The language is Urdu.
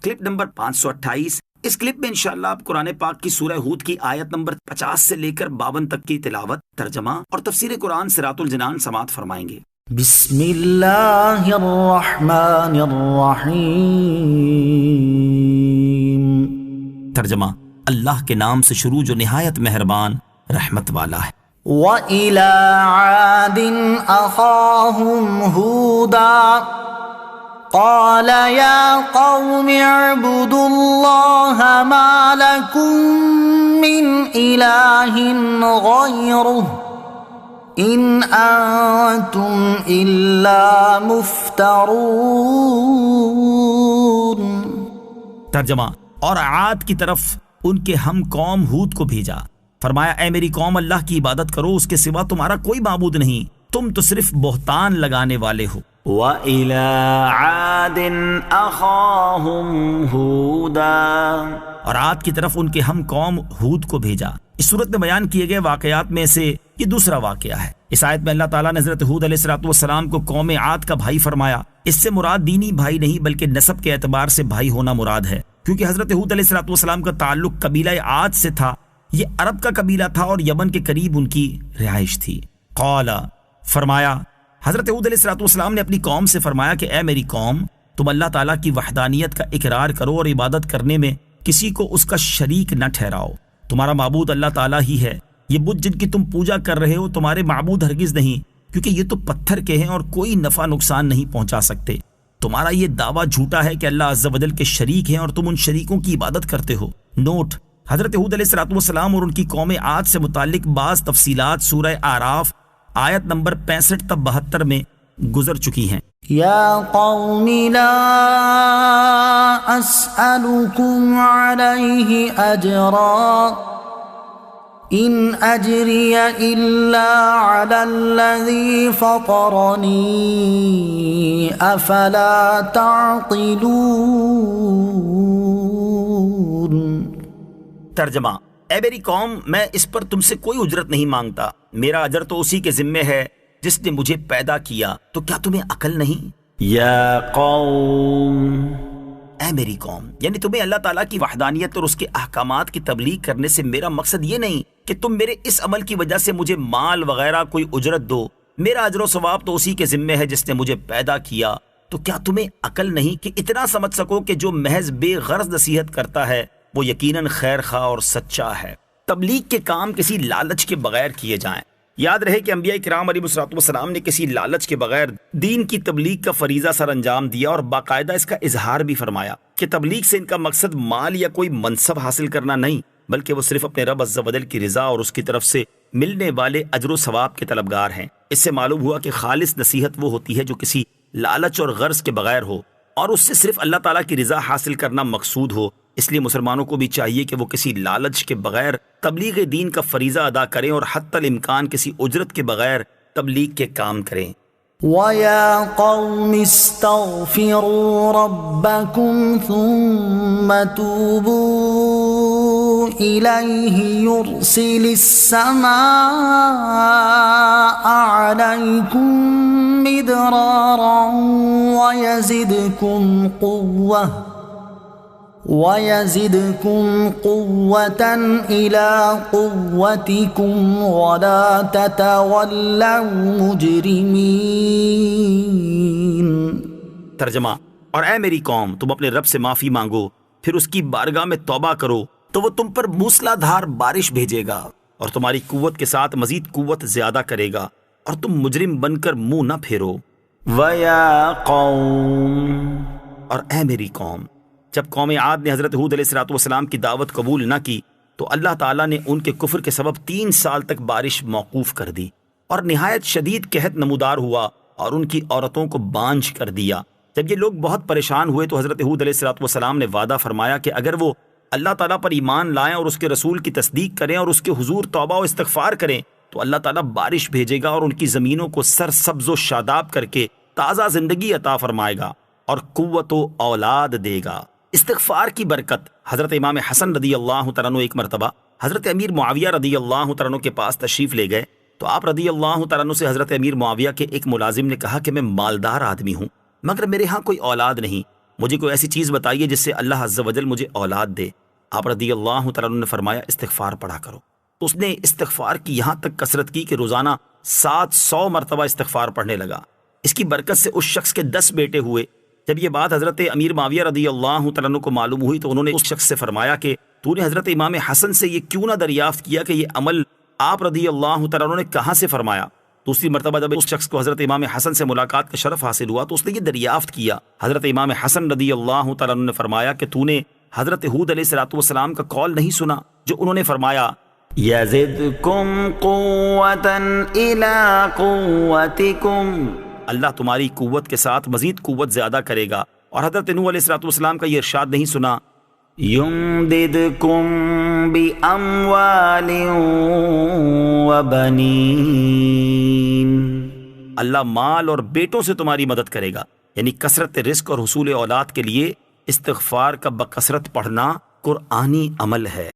Clip number 528۔ اس کلپ میں انشاءاللہ آپ قرآن پاک کی سورہ ہود کی آیت نمبر 50 سے لے کر 52 تک کی تلاوت، ترجمہ اور تفسیر قرآن صراط الجنان سماعت فرمائیں گے۔ بسم اللہ الرحمن الرحیم۔ ترجمہ، اللہ کے نام سے شروع جو نہایت مہربان رحمت والا ہے۔ وَإِلَىٰ عَادٍ أَخَاهُمْ هُودًا قَالَ يَا قَوْمِ اعْبُدُوا اللَّهَ مَا لَكُم مِّنْ إِلَٰهٍ غَيْرُهُ إِنْ أَنتُمْ إِلَّا مُفْتَرُونَ۔ ترجمہ، اور عاد کی طرف ان کے ہم قوم ہود کو بھیجا، فرمایا اے میری قوم، اللہ کی عبادت کرو، اس کے سوا تمہارا کوئی معبود نہیں، تم تو صرف بہتان لگانے والے ہو۔ وَإِلَىٰ عَادٍ أَخَاهُمْ هُودًا، اور عاد کی طرف ان کے ہم قوم ہود کو بھیجا۔ اس صورت میں بیان کیے گئے واقعات میں سے یہ دوسرا واقعہ ہے۔ اس آیت میں اللہ تعالیٰ نے حضرت ہود علیہ السلام کو قوم عاد کا بھائی فرمایا۔ اس سے مراد دینی بھائی نہیں بلکہ نسب کے اعتبار سے بھائی ہونا مراد ہے، کیونکہ حضرت ہود علیہ السلام کا تعلق قبیلہ عاد سے تھا۔ یہ عرب کا قبیلہ تھا اور یمن کے قریب ان کی رہائش تھی۔ قال، فرمایا، حضرت ہود علیہ السلام نے اپنی قوم سے فرمایا کہ اے میری قوم، تم اللہ تعالیٰ کی وحدانیت کا اقرار کرو اور عبادت کرنے میں کسی کو اس کا شریک نہ ٹھہراؤ۔ تمہارا معبود اللہ تعالیٰ ہی ہے۔ یہ بت جن کی تم پوجا کر رہے ہو تمہارے معبود ہرگز نہیں، کیونکہ یہ تو پتھر کے ہیں اور کوئی نفع نقصان نہیں پہنچا سکتے۔ تمہارا یہ دعویٰ جھوٹا ہے کہ اللہ عز و جل کے شریک ہیں اور تم ان شریکوں کی عبادت کرتے ہو۔ نوٹ: حضرت ہود علیہ السلام اور ان کی قوم عاد سے متعلق بعض تفصیلات سورہ اعراف آیت نمبر 65 تا 72 میں گزر چکی ہیں۔ یا قوم لا اسألکم علیہ اجرا ان اجری الا علی الذی فطرنی افلا تعقلون۔ ترجمہ، اے میری قوم، میں اس پر تم سے کوئی اجرت نہیں مانگتا، میرا اجر تو اسی کے ذمے ہے جس نے مجھے پیدا کیا، تو کیا تمہیں عقل نہیں؟ یا قوم، اے میری قوم، یعنی تمہیں اللہ تعالیٰ کی وحدانیت اور اس کے احکامات کی تبلیغ کرنے سے میرا مقصد یہ نہیں کہ تم میرے اس عمل کی وجہ سے مجھے مال وغیرہ کوئی اجرت دو، میرا اجر و ثواب تو اسی کے ذمے ہے جس نے مجھے پیدا کیا، تو کیا تمہیں عقل نہیں کہ اتنا سمجھ سکو کہ جو محض بے غرض نصیحت کرتا ہے وہ یقیناً خیر خواہ اور سچا ہے۔ تبلیغ کے کام کسی لالچ کے بغیر کیے جائیں۔ یاد رہے کہ انبیاء کرام علیہ السلام نے کسی لالچ کے بغیر دین کی تبلیغ کا فریضہ سر انجام دیا اور باقاعدہ اس کا اظہار بھی فرمایا کہ تبلیغ سے ان کا مقصد مال یا کوئی منصب حاصل کرنا نہیں، بلکہ وہ صرف اپنے رب عز و جل کی رضا اور اس کی طرف سے ملنے والے اجر و ثواب کے طلبگار ہیں۔ اس سے معلوم ہوا کہ خالص نصیحت وہ ہوتی ہے جو کسی لالچ اور غرض کے بغیر ہو اور اس سے صرف اللہ تعالیٰ کی رضا حاصل کرنا مقصود ہو۔ اس لیے مسلمانوں کو بھی چاہیے کہ وہ کسی لالچ کے بغیر تبلیغ دین کا فریضہ ادا کریں اور حتی الامکان کسی اجرت کے بغیر تبلیغ کے کام کریں۔ وَيَا قَوْمِ اسْتَغْفِرُوا رَبَّكُمْ ثُمَّ تُوبُوا إِلَيْهِ يُرْسِلِ السَّمَاءَ عَلَيْكُمْ مِدْرَارًا وَيَزِدْكُمْ قُوَّةً إِلَىٰ قُوَّتِكُمْ وَلَا تَتَوَلَّوْا مُجْرِمِينَ۔ ترجمہ، اور اے میری قوم، تم اپنے رب سے معافی مانگو، پھر اس کی بارگاہ میں توبہ کرو تو وہ تم پر موسلا دھار بارش بھیجے گا اور تمہاری قوت کے ساتھ مزید قوت زیادہ کرے گا اور تم مجرم بن کر منہ نہ پھیرو۔ وَيَا قَوْمِ، اور اے میری قوم، جب قوم عاد نے حضرت ہود علیہ السلام کی دعوت قبول نہ کی تو اللہ تعالیٰ نے ان کے کفر کے سبب 3 سال تک بارش موقوف کر دی اور نہایت شدید قحط نمودار ہوا اور ان کی عورتوں کو بانجھ کر دیا۔ جب یہ لوگ بہت پریشان ہوئے تو حضرت ہود علیہ السلام نے وعدہ فرمایا کہ اگر وہ اللہ تعالیٰ پر ایمان لائیں اور اس کے رسول کی تصدیق کریں اور اس کے حضور توبہ و استغفار کریں تو اللہ تعالیٰ بارش بھیجے گا اور ان کی زمینوں کو سرسبز و شاداب کر کے تازہ زندگی عطا فرمائے گا اور قوت و اولاد دے گا۔ استغفار کی برکت۔ حضرت امام حسن رضی اللہ تعالیٰ عنہ ایک مرتبہ حضرت امیر معاویہ رضی اللہ تعالیٰ عنہ کے پاس تشریف لے گئے تو آپ رضی اللہ تعالیٰ عنہ سے حضرت امیر معاویہ کے ایک ملازم نے کہا کہ میں مالدار آدمی ہوں مگر میرے ہاں کوئی اولاد نہیں، مجھے کوئی ایسی چیز بتائیے جس سے اللہ عز و جل مجھے اولاد دے۔ آپ رضی اللہ تعالیٰ عنہ نے فرمایا استغفار پڑھا کرو۔ تو اس نے استغفار کی یہاں تک کثرت کی کہ روزانہ 700 مرتبہ استغفار پڑھنے لگا۔ اس کی برکت سے اس شخص کے 10 بیٹے ہوئے۔ جب یہ بات حضرت امیر معاویہ رضی اللہ تعالیٰ عنہ کو معلوم ہوئی تو انہوں نے اس شخص سے فرمایا کہ تو نے حضرت امام حسن سے یہ کیوں نہ دریافت کیا کہ یہ عمل آپ رضی اللہ تعالیٰ عنہ نے کہاں سے فرمایا؟ دوسری مرتبہ جب اس شخص کو حضرت امام حسن سے ملاقات کا شرف حاصل ہوا تو اس نے یہ دریافت کیا۔ حضرت امام حسن رضی اللہ تعالیٰ عنہ نے فرمایا کہ تو نے حضرت ہود علیہ السلام کا قول نہیں سنا جو انہوں نے فرمایا یزدکم قوتا الی قوتکم، اللہ تمہاری قوت کے ساتھ مزید قوت زیادہ کرے گا، اور حضرت نوح علیہ السلام کا یہ ارشاد نہیں سنا یمددکم باموال وبنین، اللہ مال اور بیٹوں سے تمہاری مدد کرے گا۔ یعنی کثرت رزق اور حصول اولاد کے لیے استغفار کا بکثرت پڑھنا قرآنی عمل ہے۔